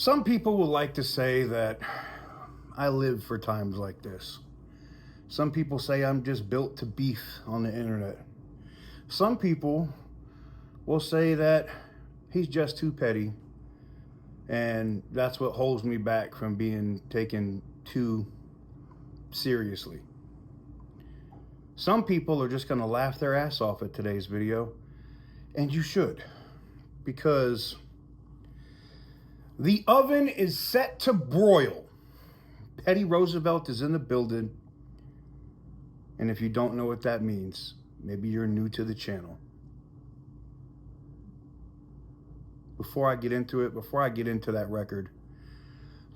Some people would like to say that I live for times like this. Some people say I'm just built to beef on the internet. Some people will say that he's just too petty, and that's what holds me back from being taken too seriously. Some people are just going to laugh their ass off at today's video, and you should, because the oven is set to broil. Teddy Roosevelt is in the building, and if you don't know what that means, maybe you're new to the channel. Before I get into that record,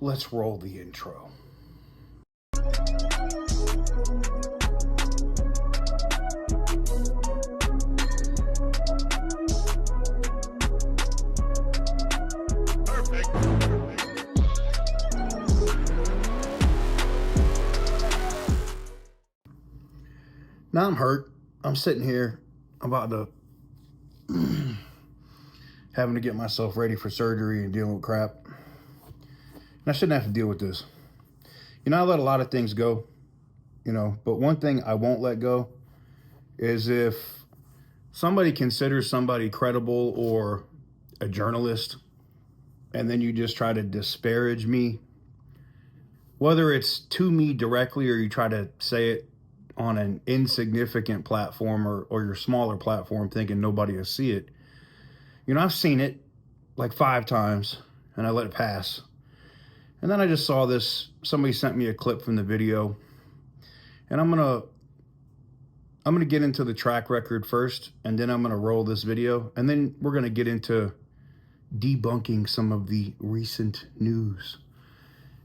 let's roll the intro. Now I'm hurt. I'm sitting here. I'm about to having to get myself ready for surgery and dealing with crap. And I shouldn't have to deal with this. You know, I let a lot of things go, but one thing I won't let go is if somebody considers somebody credible or a journalist, and then you just try to disparage me, whether it's to me directly or you try to say it on an insignificant platform or your smaller platform thinking nobody will see it. I've seen it like 5 times and I let it pass. And then I just saw this, somebody sent me a clip from the video, and I'm gonna get into the track record first, and then I'm gonna roll this video, and then we're gonna get into debunking some of the recent news.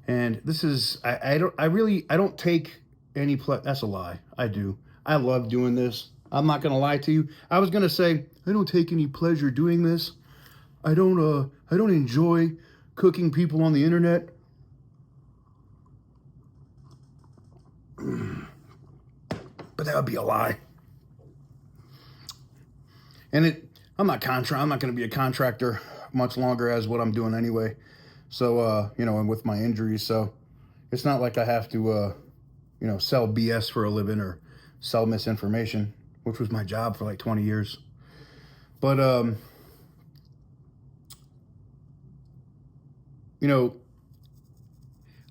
And this is, I don't take any that's a lie. I do. I love doing this. I'm not gonna lie to you. I was gonna say I don't take any pleasure doing this. I don't enjoy cooking people on the internet. But that would be a lie. And I'm not gonna be a contractor much longer as what I'm doing anyway. So and with my injuries, so it's not like I have to sell BS for a living or sell misinformation, which was my job for like 20 years. But, I'm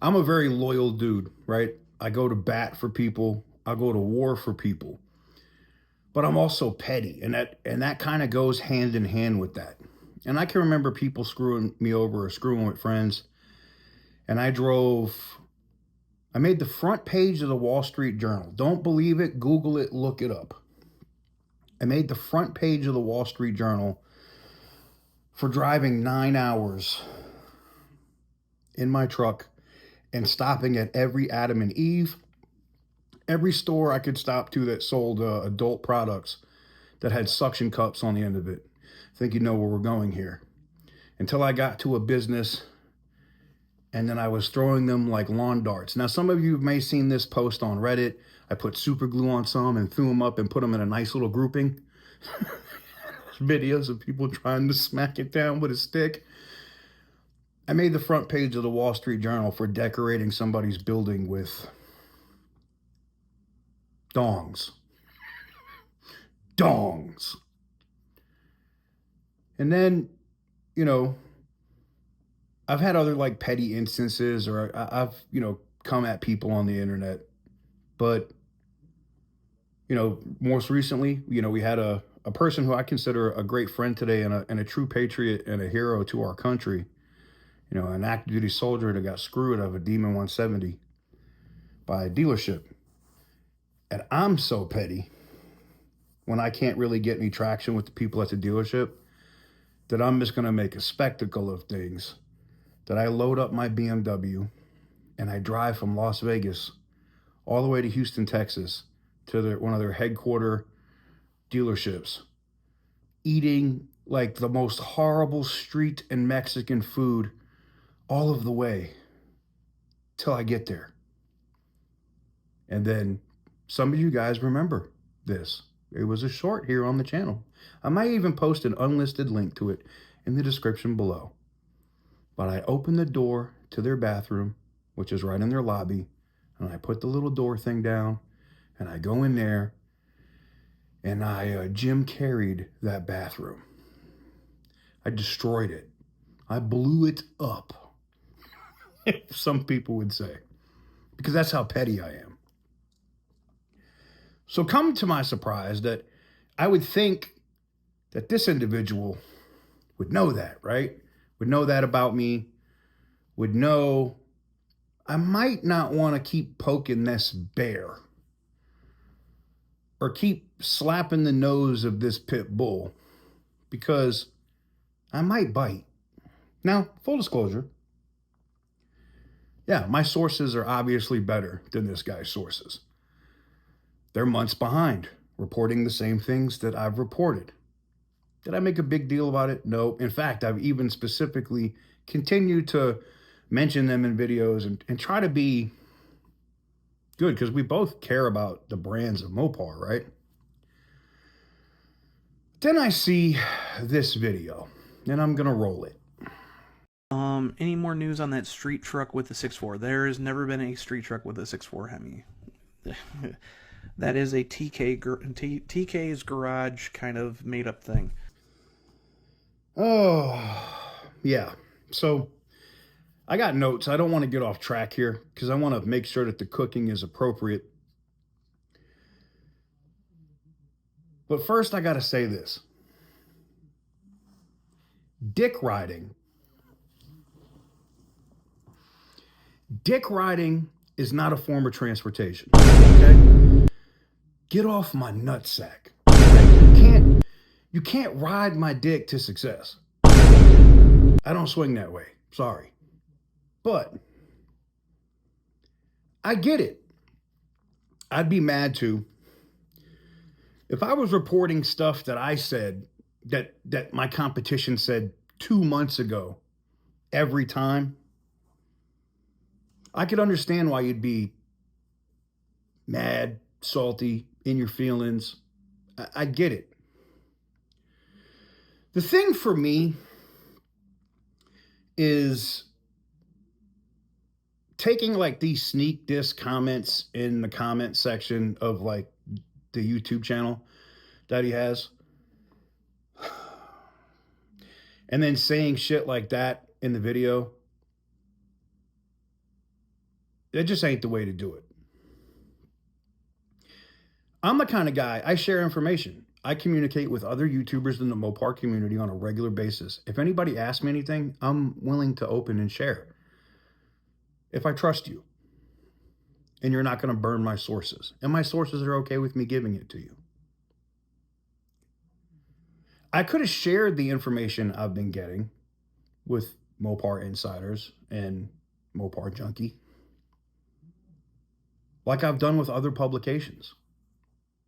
a very loyal dude, right? I go to bat for people. I go to war for people. But I'm also petty, and that kind of goes hand in hand with that. And I can remember people screwing me over or screwing with friends. And I made the front page of the Wall Street Journal. Don't believe it, Google it, look it up. I made the front page of the Wall Street Journal for driving 9 hours in my truck and stopping at every Adam and Eve, every store I could stop to that sold adult products that had suction cups on the end of it. I think you know where we're going here. Until I got to a business, and then I was throwing them like lawn darts. Now, some of you may have seen this post on Reddit. I put super glue on some and threw them up and put them in a nice little grouping. Videos of people trying to smack it down with a stick. I made the front page of the Wall Street Journal for decorating somebody's building with dongs. Dongs. And then, I've had other like petty instances, or I've, come at people on the internet. But, most recently, we had a person who I consider a great friend today and a true patriot and a hero to our country. An active duty soldier that got screwed out of a Demon 170 by a dealership. And I'm so petty when I can't really get any traction with the people at the dealership that I'm just going to make a spectacle of things. That I load up my BMW and I drive from Las Vegas all the way to Houston, Texas, to one of their headquarter dealerships, eating like the most horrible street and Mexican food all of the way till I get there. And then some of you guys remember this. It was a short here on the channel. I might even post an unlisted link to it in the description below. But I open the door to their bathroom, which is right in their lobby, and I put the little door thing down, and I go in there, and I Jim carried that bathroom. I destroyed it. I blew it up, some people would say, because that's how petty I am. So come to my surprise that I would think that this individual would know that, right? Would know that about me, would know I might not want to keep poking this bear or keep slapping the nose of this pit bull because I might bite. Now, full disclosure, yeah, my sources are obviously better than this guy's sources. They're months behind, reporting the same things that I've reported. Did I make a big deal about it? No. In fact, I've even specifically continued to mention them in videos and try to be good because we both care about the brands of Mopar, right? Then I see this video, and I'm going to roll it. Any more news on that street truck with the 6.4? There has never been a street truck with a 6.4 Hemi. That is a TK's garage kind of made up thing. Oh, yeah. So I got notes. I don't want to get off track here because I want to make sure that the cooking is appropriate. But first, I got to say this. Dick riding is not a form of transportation. Okay? Get off my nutsack. Right? You can't ride my dick to success. I don't swing that way. Sorry. But I get it. I'd be mad too. If I was reporting stuff that I said that my competition said 2 months ago every time, I could understand why you'd be mad, salty, in your feelings. I get it. The thing for me is taking like these sneak diss comments in the comment section of like the YouTube channel that he has, and then saying shit like that in the video. That just ain't the way to do it. I'm the kind of guy, I share information. I communicate with other YouTubers in the Mopar community on a regular basis. If anybody asks me anything, I'm willing to open and share. If I trust you, and you're not going to burn my sources, and my sources are okay with me giving it to you. I could have shared the information I've been getting with Mopar insiders and Mopar Junkie, like I've done with other publications,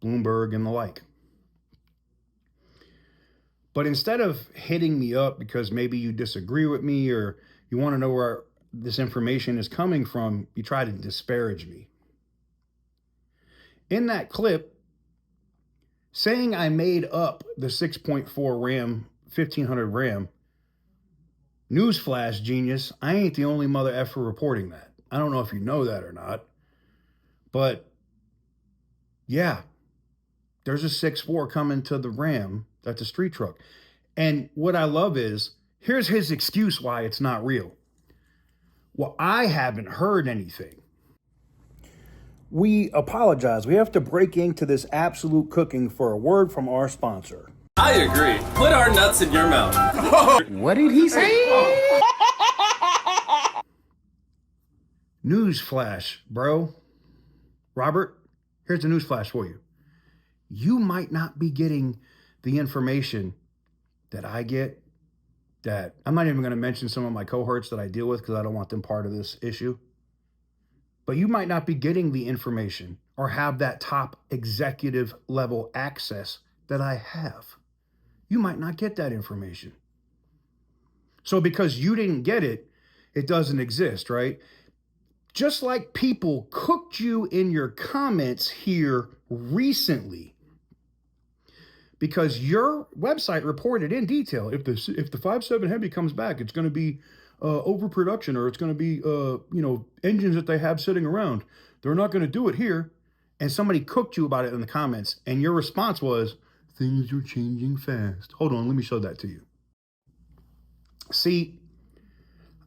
Bloomberg and the like. But instead of hitting me up because maybe you disagree with me or you want to know where this information is coming from, you try to disparage me. In that clip, saying I made up the 6.4 RAM, 1500 RAM, newsflash, genius, I ain't the only mother effer reporting that. I don't know if you know that or not, but yeah, there's a 6.4 coming to the Ram. That's a street truck. And what I love is, here's his excuse why it's not real. Well, I haven't heard anything. We apologize. We have to break into this absolute cooking for a word from our sponsor. I agree. Put our nuts in your mouth. What did he say? Newsflash, bro. Robert, here's a newsflash for you. You might not be getting the information that I get, that I'm not even going to mention some of my cohorts that I deal with because I don't want them part of this issue. But you might not be getting the information or have that top executive level access that I have. You might not get that information. So because you didn't get it, it doesn't exist, right? Just like people cooked you in your comments here recently, because your website reported in detail, if the 5.7 Hemi comes back, it's going to be overproduction, or it's going to be, engines that they have sitting around. They're not going to do it here. And somebody cooked you about it in the comments, and your response was, things are changing fast. Hold on, let me show that to you. See,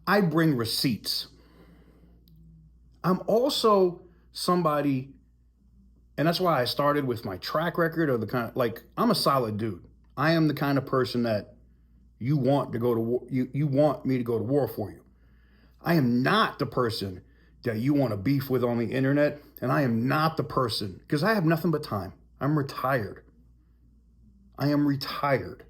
I bring receipts. I'm also somebody, and that's why I started with my track record of the kind of, like, I'm a solid dude. I am the kind of person that you want to go to war. You want me to go to war for you. I am not the person that you want to beef with on the internet. And I am not the person, because I have nothing but time. I'm retired. I am retired.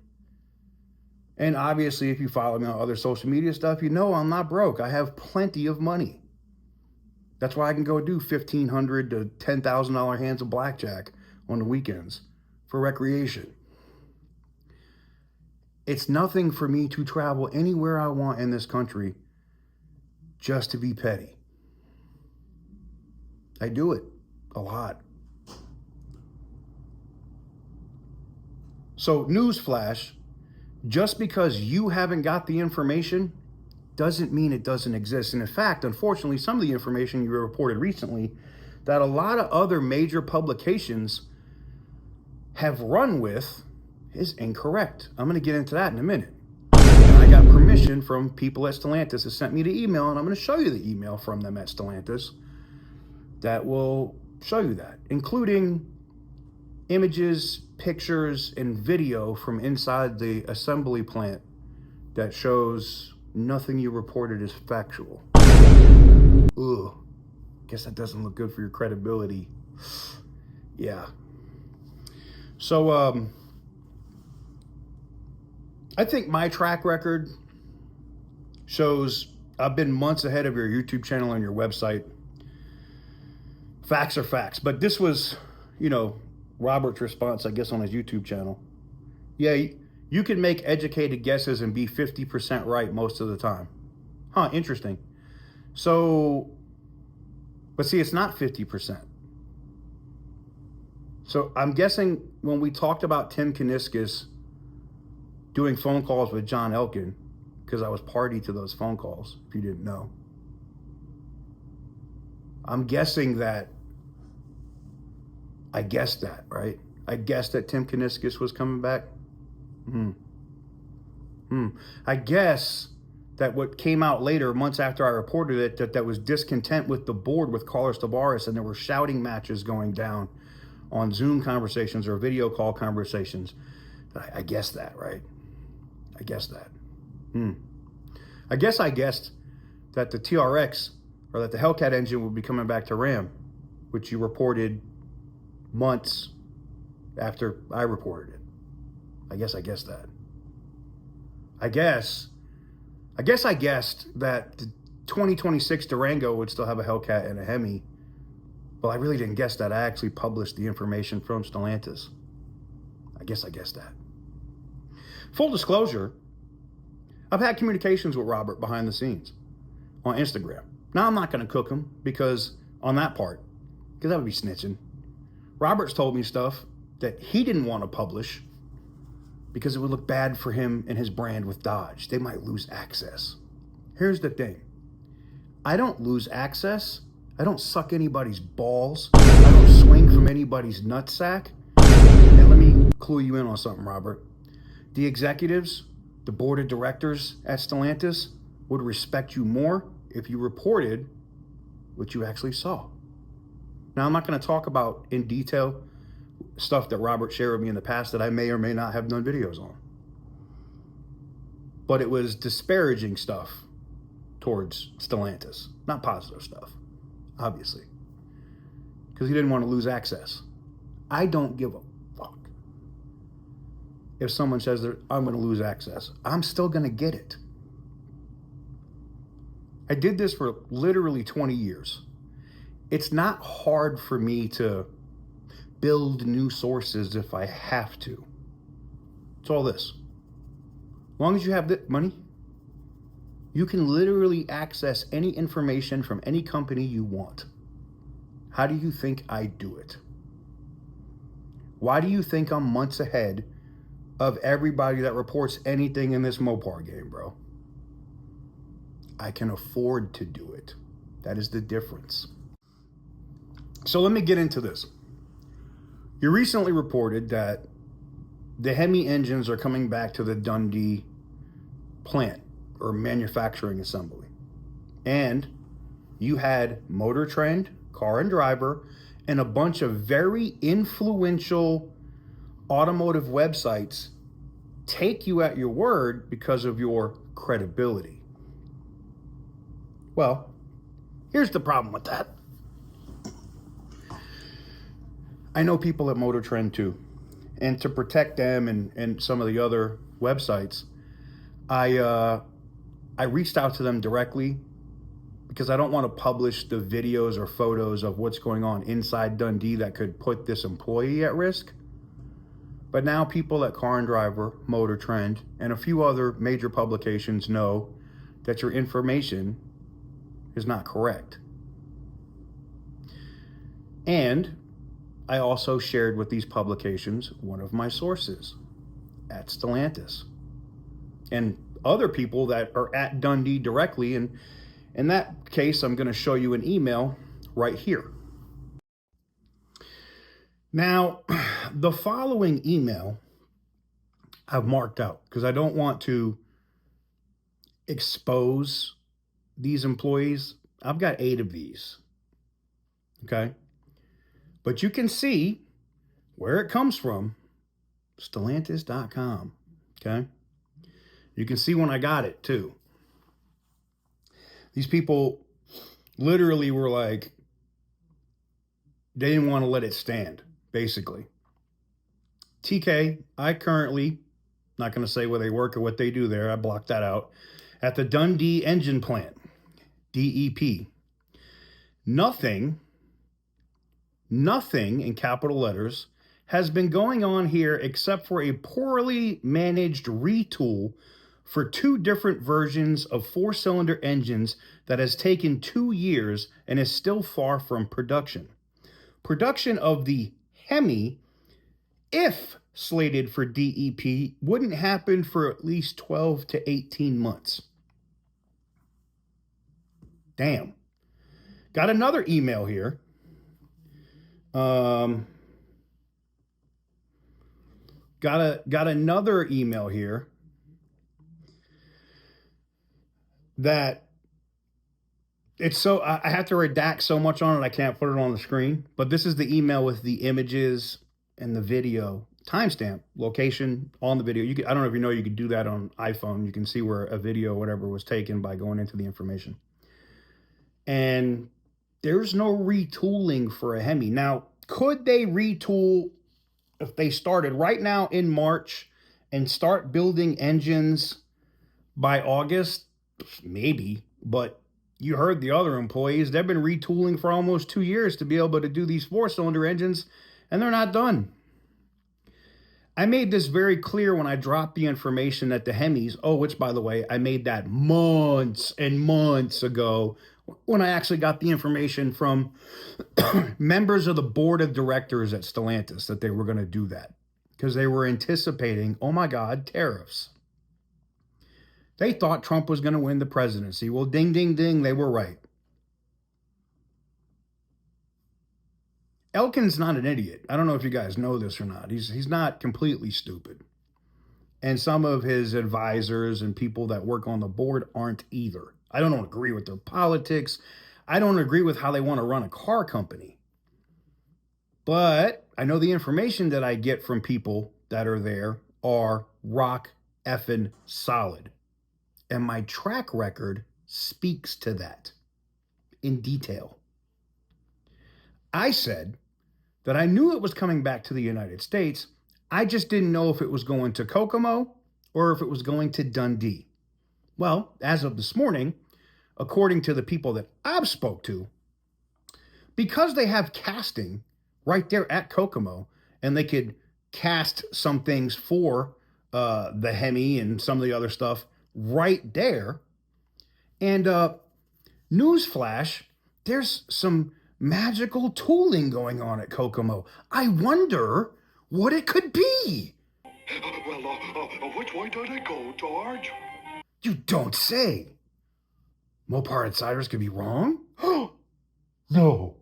And obviously, if you follow me on other social media stuff, you know I'm not broke. I have plenty of money. That's why I can go do $1,500 to $10,000 hands of blackjack on the weekends for recreation. It's nothing for me to travel anywhere I want in this country just to be petty. I do it a lot. So, newsflash, just because you haven't got the information doesn't mean it doesn't exist. And in fact, unfortunately, some of the information you reported recently that a lot of other major publications have run with is incorrect. I'm going to get into that in a minute. And I got permission from people at Stellantis that sent me the email, and I'm going to show you the email from them at Stellantis that will show you that, including images, pictures, and video from inside the assembly plant that shows nothing you reported is factual. Ugh. Guess that doesn't look good for your credibility. Yeah. So, I think my track record shows I've been months ahead of your YouTube channel and your website. Facts are facts. But this was, Robert's response, I guess, on his YouTube channel. Yeah, you can make educated guesses and be 50% right most of the time. Huh, interesting. So, but see, it's not 50%. So I'm guessing when we talked about Tim Kuniskis doing phone calls with John Elkin, because I was party to those phone calls, if you didn't know. I'm guessing that I guessed that, right? I guessed that Tim Kuniskis was coming back. I guess that what came out later, months after I reported it, that was discontent with the board with Carlos Tavares, and there were shouting matches going down on Zoom conversations or video call conversations. I guessed that, right? I guessed that. I guess I guessed that the TRX, or that the Hellcat engine would be coming back to Ram, which you reported months after I reported it. I guess I guessed that. I guess I guessed that the 2026 Durango would still have a Hellcat and a Hemi. Well, I really didn't guess that. I actually published the information from Stellantis. I guess I guessed that. Full disclosure, I've had communications with Robert behind the scenes on Instagram. Now, I'm not going to cook him because on that part, because that would be snitching. Robert's told me stuff that he didn't want to publish because it would look bad for him and his brand with Dodge. They might lose access. Here's the thing. I don't lose access. I don't suck anybody's balls. I don't swing from anybody's nutsack. And let me clue you in on something, Robert. The executives, the board of directors at Stellantis would respect you more if you reported what you actually saw. Now, I'm not going to talk about in detail stuff that Robert shared with me in the past that I may or may not have done videos on. But it was disparaging stuff towards Stellantis, not positive stuff, obviously, because he didn't want to lose access. I don't give a fuck if someone says that I'm going to lose access. I'm still going to get it. I did this for literally 20 years. It's not hard for me to build new sources if I have to. It's all this. As long as you have the money, you can literally access any information from any company you want. How do you think I do it? Why do you think I'm months ahead of everybody that reports anything in this Mopar game, bro? I can afford to do it. That is the difference. So let me get into this. You recently reported that the Hemi engines are coming back to the Dundee plant or manufacturing assembly. And you had Motor Trend, Car and Driver, and a bunch of very influential automotive websites take you at your word because of your credibility. Well, here's the problem with that. I know people at Motor Trend too. And to protect them and some of the other websites, I reached out to them directly because I don't want to publish the videos or photos of what's going on inside Dundee that could put this employee at risk. But now people at Car and Driver, Motor Trend, and a few other major publications know that your information is not correct. And I also shared with these publications one of my sources at Stellantis and other people that are at Dundee directly. And in that case, I'm going to show you an email right here. Now, the following email I've marked out because I don't want to expose these employees. I've got 8 of these. Okay. But you can see where it comes from, Stellantis.com, okay? You can see when I got it, too. These people literally were like, they didn't want to let it stand, basically. TK, I currently, not going to say where they work or what they do there, I blocked that out, at the Dundee Engine Plant, DEP. Nothing in capital letters has been going on here except for a poorly managed retool for 2 different versions of 4-cylinder engines that has taken 2 years and is still far from production. Production of the Hemi, if slated for DEP, wouldn't happen for at least 12 to 18 months. Damn. Got another email here. Got another email here that it's so I have to redact so much on it I can't put it on the screen, but this is the email with the images and the video timestamp location on the video. I don't know if you know you could do that on iPhone. You can see where a video or whatever was taken by going into the information. And there's no retooling for a Hemi. Now, could they retool if they started right now in March and start building engines by August? Maybe, but you heard the other employees. They've been retooling for almost 2 years to be able to do these 4-cylinder engines, and they're not done. I made this very clear when I dropped the information that the Hemis, which, by the way, I made that months and months ago when I actually got the information from members of the board of directors at Stellantis that they were going to do that because they were anticipating, oh my God, tariffs. They thought Trump was going to win the presidency. Well, ding, ding, ding, they were right. Elkin's not an idiot. I don't know if you guys know this or not. He's not completely stupid. And some of his advisors and people that work on the board aren't either. I don't agree with their politics. I don't agree with how they want to run a car company. But I know the information that I get from people that are there are rock effing solid. And my track record speaks to that in detail. I said that I knew it was coming back to the United States. I just didn't know if it was going to Kokomo or if it was going to Dundee. Well, as of this morning, according to the people that I've spoke to, because they have casting right there at Kokomo, and they could cast some things for the Hemi and some of the other stuff right there. And newsflash, there's some magical tooling going on at Kokomo. I wonder what it could be. Well, which way did it go, George? You don't say. Mopar insiders could be wrong? No.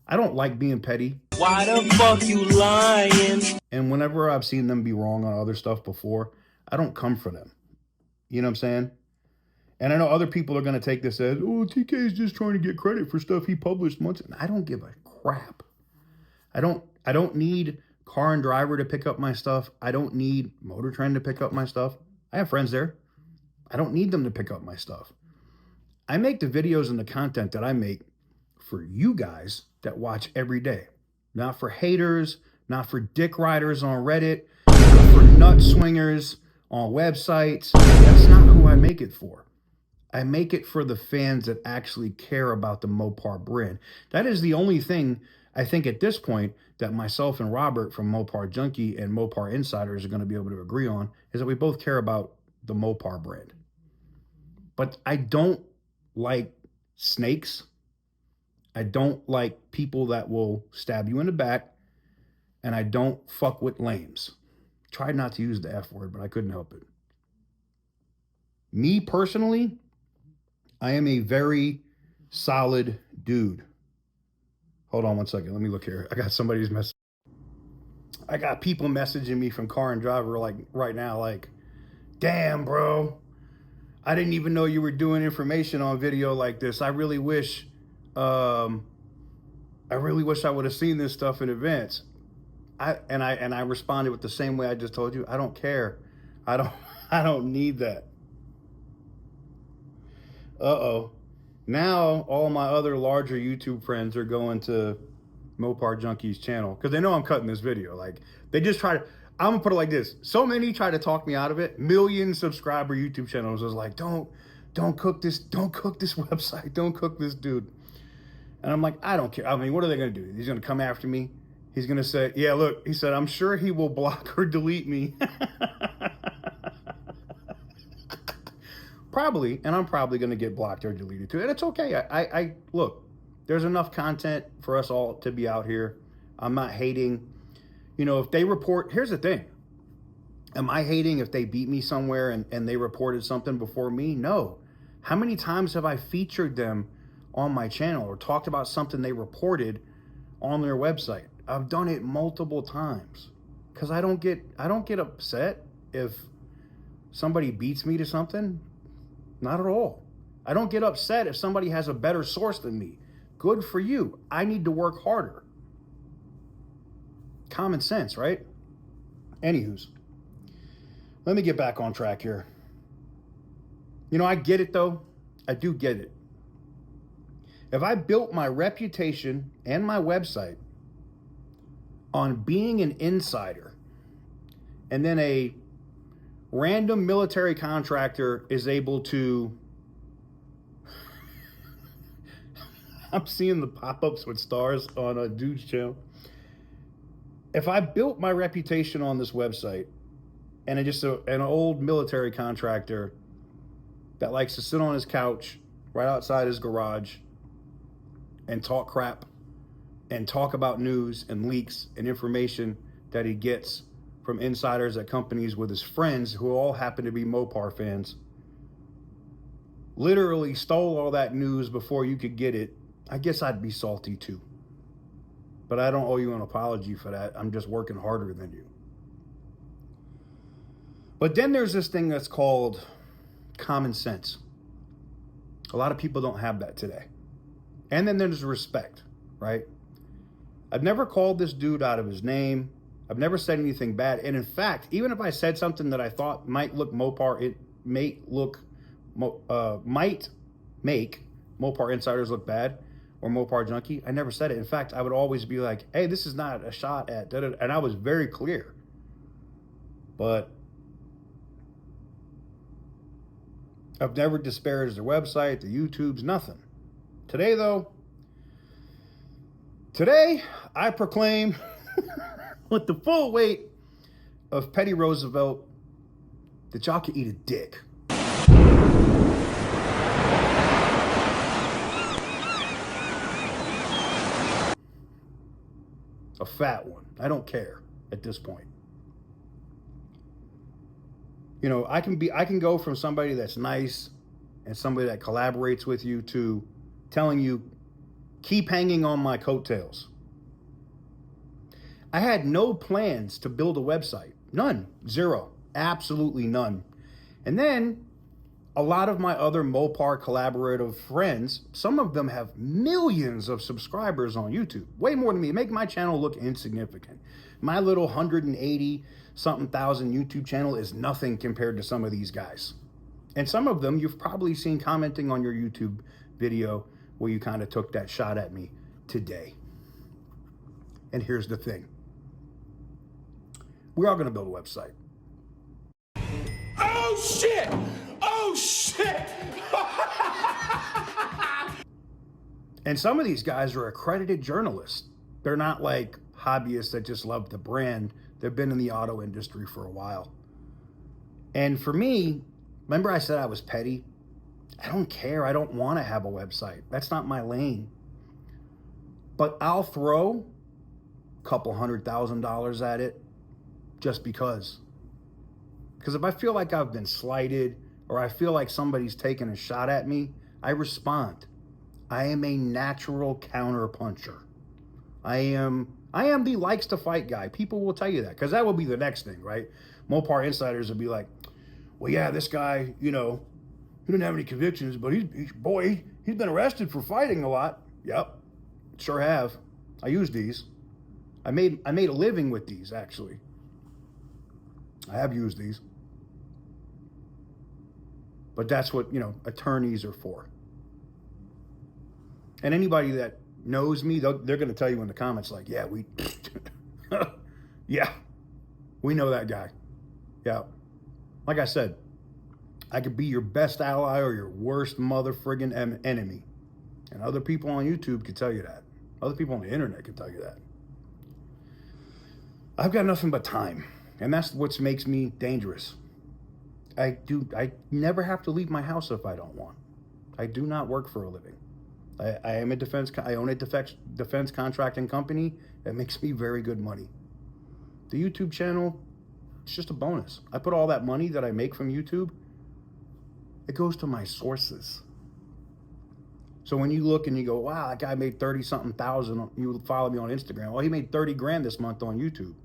I don't like being petty. Why the fuck you lying? And whenever I've seen them be wrong on other stuff before, I don't come for them. You know what I'm saying? And I know other people are going to take this as, oh, TK is just trying to get credit for stuff he published months. I don't give a crap. I don't need Car and Driver to pick up my stuff. I don't need Motor Trend to pick up my stuff. I have friends there. I don't need them to pick up my stuff. I make the videos and the content that I make for you guys that watch every day. Not for haters, not for dick riders on Reddit, not for nut swingers on websites. That's not who I make it for. I make it for the fans that actually care about the Mopar brand. That is the only thing I think at this point that myself and Robert from Mopar Junkie and Mopar Insiders are going to be able to agree on, is that we both care about the Mopar brand. But I don't like snakes. I don't like people that will stab you in the back. And I don't fuck with lames. Tried not to use the F word, but I couldn't help it. Me personally, I am a very solid dude. Hold on one second. Let me look here. I got somebody's message. I got people messaging me from Car and Driver like right now, like, damn, bro. I didn't even know you were doing information on video like this. I really wish I would have seen this stuff in advance. I responded with the same way I just told you. I don't care. I don't need that. Uh-oh. Now all my other larger YouTube friends are going to Mopar Junkie's channel because they know I'm cutting this video. Like, they just try to, I'm gonna put it like this. So many try to talk me out of it. Million subscriber YouTube channels was like, don't cook this website. Don't cook this dude. And I'm like, I don't care. I mean, what are they gonna do? He's gonna come after me. He's gonna say, yeah, look, he said, I'm sure he will block or delete me. Probably, and I'm probably going to get blocked or deleted too. And it's okay. I look, there's enough content for us all to be out here. I'm not hating. You know, if they report, here's the thing. Am I hating if they beat me somewhere and they reported something before me? No. How many times have I featured them on my channel or talked about something they reported on their website? I've done it multiple times because I don't get upset if somebody beats me to something. Not at all. I don't get upset if somebody has a better source than me. Good for you. I need to work harder. Common sense, right? Anywho's, let me get back on track here. You know, I get it though. I do get it. If I built my reputation and my website on being an insider, and then a random military contractor is able to, I'm seeing the pop-ups with stars on a dude's channel. If I built my reputation on this website and just an old military contractor that likes to sit on his couch right outside his garage and talk crap and talk about news and leaks and information that he gets from insiders at companies with his friends who all happen to be Mopar fans, literally stole all that news before you could get it, I guess I'd be salty too. But I don't owe you an apology for that. I'm just working harder than you. But then there's this thing that's called common sense. A lot of people don't have that today. And then there's respect, right? I've never called this dude out of his name. I've never said anything bad. And in fact, even if I said something that I thought might look Mopar, it might make Mopar insiders look bad or Mopar Junkie, I never said it. In fact, I would always be like, hey, this is not a shot at, da-da-da. And I was very clear. But I've never disparaged their website, the YouTubes, nothing. Today, though, I proclaim with the full weight of petty Roosevelt that y'all can eat a dick. A fat one. I don't care at this point. You know, I can go from somebody that's nice and somebody that collaborates with you to telling you, keep hanging on my coattails. I had no plans to build a website. None. Zero. Absolutely none. And then a lot of my other Mopar collaborative friends, some of them have millions of subscribers on YouTube. Way more than me. Make my channel look insignificant. My little 180 something thousand YouTube channel is nothing compared to some of these guys. And some of them you've probably seen commenting on your YouTube video where you kind of took that shot at me today. And here's the thing. We are going to build a website. Oh shit! Oh shit! And some of these guys are accredited journalists. They're not like hobbyists that just love the brand. They've been in the auto industry for a while. And for me, remember I said I was petty? I don't care. I don't want to have a website. That's not my lane. But I'll throw a couple $100,000 at it just because. Because if I feel like I've been slighted or I feel like somebody's taking a shot at me, I respond. I am a natural counterpuncher. I am the likes to fight guy. People will tell you that because that will be the next thing, right? Mopar insiders will be like, well, yeah, this guy, you know, he didn't have any convictions, but he's been arrested for fighting a lot. Yep, sure have. I use these. I made a living with these, actually. I have used these. But that's what, you know, attorneys are for. And anybody that knows me, they're going to tell you in the comments like, yeah, yeah, we know that guy. Yeah. Like I said, I could be your best ally or your worst mother friggin' enemy. And other people on YouTube could tell you that. Other people on the internet could tell you that. I've got nothing but time. And that's what makes me dangerous. I never have to leave my house if I don't want. I do not work for a living. I own a defense contracting company that makes me very good money. The YouTube channel, it's just a bonus. I put all that money that I make from YouTube, it goes to my sources. So when you look and you go, wow, that guy made 30-something thousand, you follow me on Instagram. Well, he made 30 grand this month on YouTube.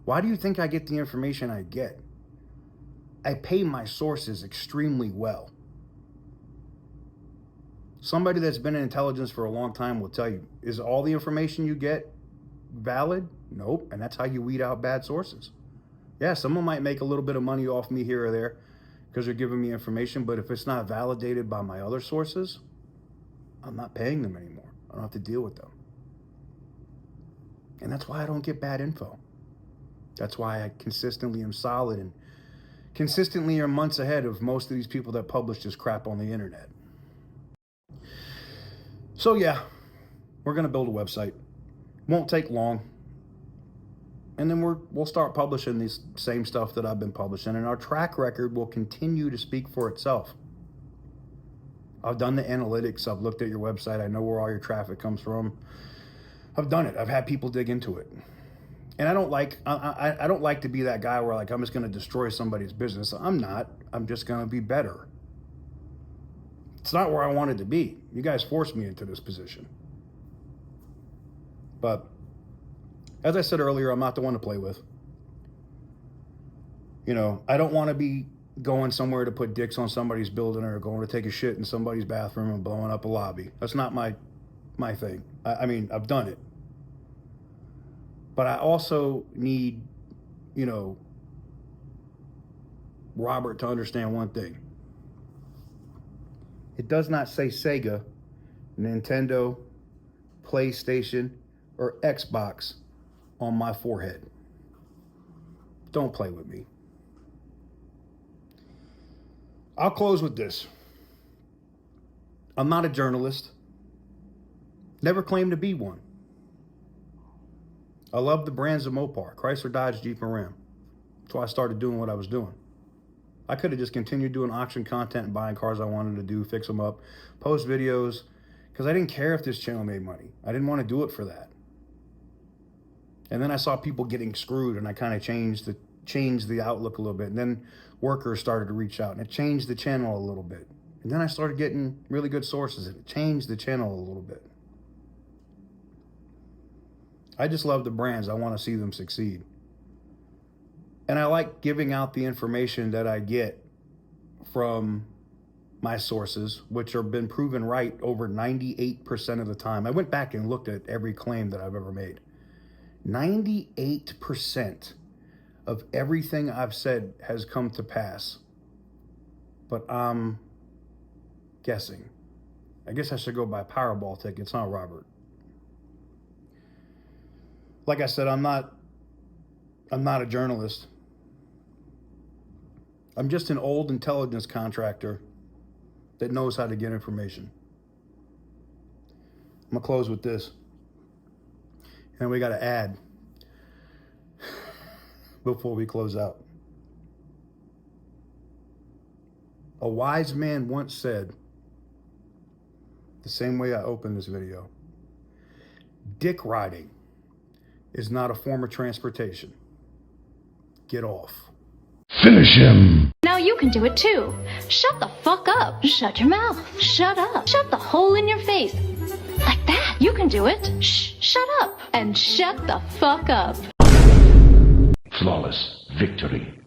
Why do you think I get the information I get? I pay my sources extremely well. Somebody that's been in intelligence for a long time will tell you, is all the information you get valid? Nope. And that's how you weed out bad sources. Yeah, someone might make a little bit of money off me here or there because they're giving me information, but if it's not validated by my other sources, I'm not paying them anymore. I don't have to deal with them. And that's why I don't get bad info. That's why I consistently am solid and consistently are months ahead of most of these people that publish this crap on the internet. So yeah, we're gonna build a website. Won't take long. And then we'll start publishing this same stuff that I've been publishing, and our track record will continue to speak for itself. I've done the analytics. I've looked at your website. I know where all your traffic comes from. I've done it. I've had people dig into it. And I don't like to be that guy where like I'm just going to destroy somebody's business. I'm not. I'm just going to be better. It's not where I wanted to be. You guys forced me into this position. But as I said earlier, I'm not the one to play with. You know, I don't want to be going somewhere to put dicks on somebody's building or going to take a shit in somebody's bathroom and blowing up a lobby. That's not my thing. I mean, I've done it. But I also need, you know, Robert to understand one thing. It does not say Sega, Nintendo, PlayStation, or Xbox on my forehead. Don't play with me. I'll close with this. I'm not a journalist. Never claimed to be one. I love the brands of Mopar, Chrysler, Dodge, Jeep, and Ram. That's why I started doing what I was doing. I could have just continued doing auction content and buying cars I wanted to do, fix them up, post videos, because I didn't care if this channel made money. I didn't want to do it for that. And then I saw people getting screwed, and I kind of changed changed the outlook a little bit. And then workers started to reach out, and it changed the channel a little bit. And then I started getting really good sources, and it changed the channel a little bit. I just love the brands. I want to see them succeed. And I like giving out the information that I get from my sources, which have been proven right over 98% of the time. I went back and looked at every claim that I've ever made. 98% of everything I've said has come to pass. But I'm guessing. I guess I should go buy Powerball tickets, huh, Robert? Like I said, I'm not a journalist. I'm just an old intelligence contractor that knows how to get information. I'm gonna close with this. And we got to add before we close out. A wise man once said, the same way I opened this video, dick riding is not a form of transportation. Get off. Finish him! Now you can do it too. Shut the fuck up. Shut your mouth. Shut up. Shut the hole in your face. Like that. You can do it. Shh. Shut up. And shut the fuck up. Flawless victory.